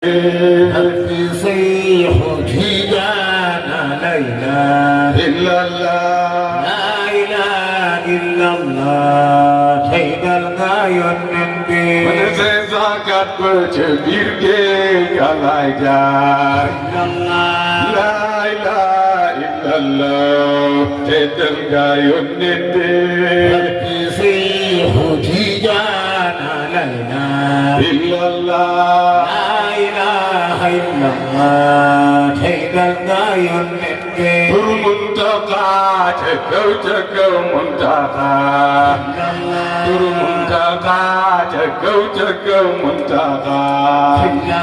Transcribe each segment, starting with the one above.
يصيح جيجانا لا إله إلا الله لا إله إلا الله شهد الغاية النبي من سيزاكت بجبيرك كلايجا لا إله إلا الله شهد الغاية النبي يصيح جيجانا لا إله إلا الله Muntaqa jagaw muntaqa Muntaqa jagaw muntaqa La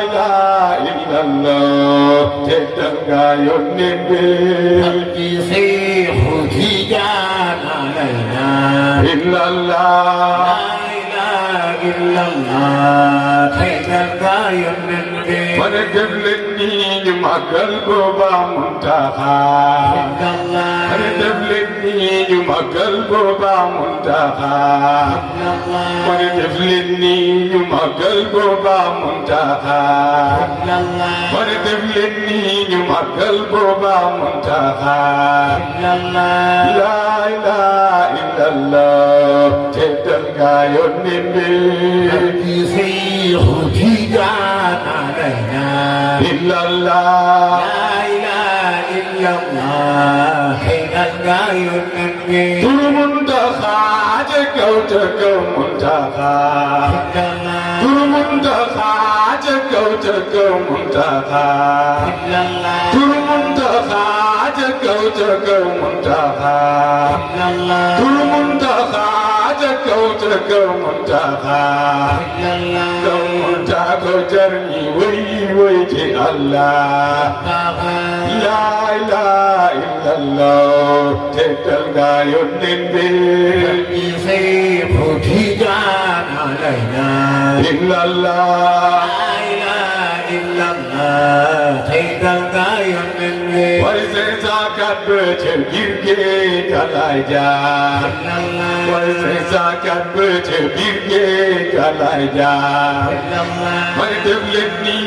ilaha illallah Jedal gayon nimbi Yisihu hijana la ilaha illallah La ilaha illallah Jedal gayon nimbi Mana devletni magal goba muntaqa Mana devletni magal goba muntaqa Mana devletni magal goba muntaqa Mana devletni magal goba muntaqa La ilaha illallah Jedal gayon nimbi Yisihu hijana la ilaha illallah La ilaha illallah Haydal gayon nimbi Turu muntaqa jagaw muntaqa Turu muntaqa jagaw muntaqa Turu muntaqa jagaw muntaqa Turu muntaqa jagaw muntaqa Muntaqa jarni way ci Allah La ilaha illallah Teddal gayon nimbi Yisihu hijana la ilaha illallah La ilaha illallah Teddal gayon nimbi Warse zakat becel girge kalayja Warse zakat becel girge kalayja Mana devletni